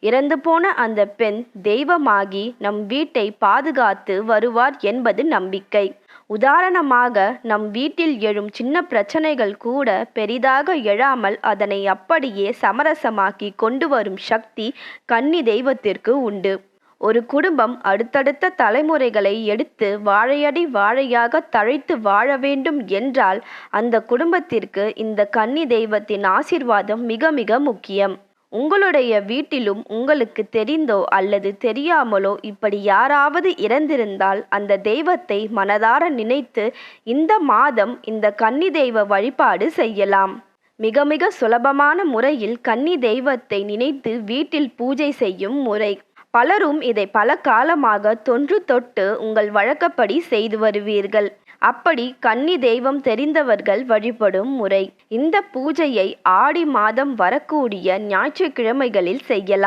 இறந்து போன அந்த பெண் தெய்வமாகி நம் வீட்டை பாதுகாத்து வருவார் என்பது நம்பிக்கை. உதாரணமாக, நம் வீட்டில் எழும் சின்ன பிரச்சனைகள் கூட பெரிதாக எழாமல் அதனை அப்படியே சமரசமாக்கி கொண்டு வரும் சக்தி கன்னி தெய்வத்திற்கு உண்டு. ஒரு குடும்பம் அடுத்தடுத்த தலைமுறைகளை எடுத்து வாழையடி வாழையாக தழைத்து வாழ வேண்டும் என்றால் அந்த குடும்பத்திற்கு இந்த கன்னி தெய்வத்தின் ஆசீர்வாதம் மிக மிக முக்கியம். உங்களுடைய வீட்டிலும் உங்களுக்கு தெரிந்தோ அல்லது தெரியாமலோ இப்படி யாராவது இறந்திருந்தால் அந்த தெய்வத்தை மனதார நினைத்து இந்த மாதம் இந்த கன்னி தெய்வ வழிபாடு செய்யலாம். மிக மிக சுலபமான முறையில் கன்னி தெய்வத்தை நினைத்து வீட்டில் பூஜை செய்யும் முறை. பலரும் இதை பல காலமாக தொன்று தொட்டு உங்கள் வழக்கப்படி செய்து வருவீர்கள். அப்படி கன்னி தெய்வம் தெரிந்தவர்கள் வழிபடும் முறை. இந்த பூஜையை ஆடி மாதம் வரக்கூடிய ஞாயிற்றுக்கிழமைகளில் செய்யலாம்.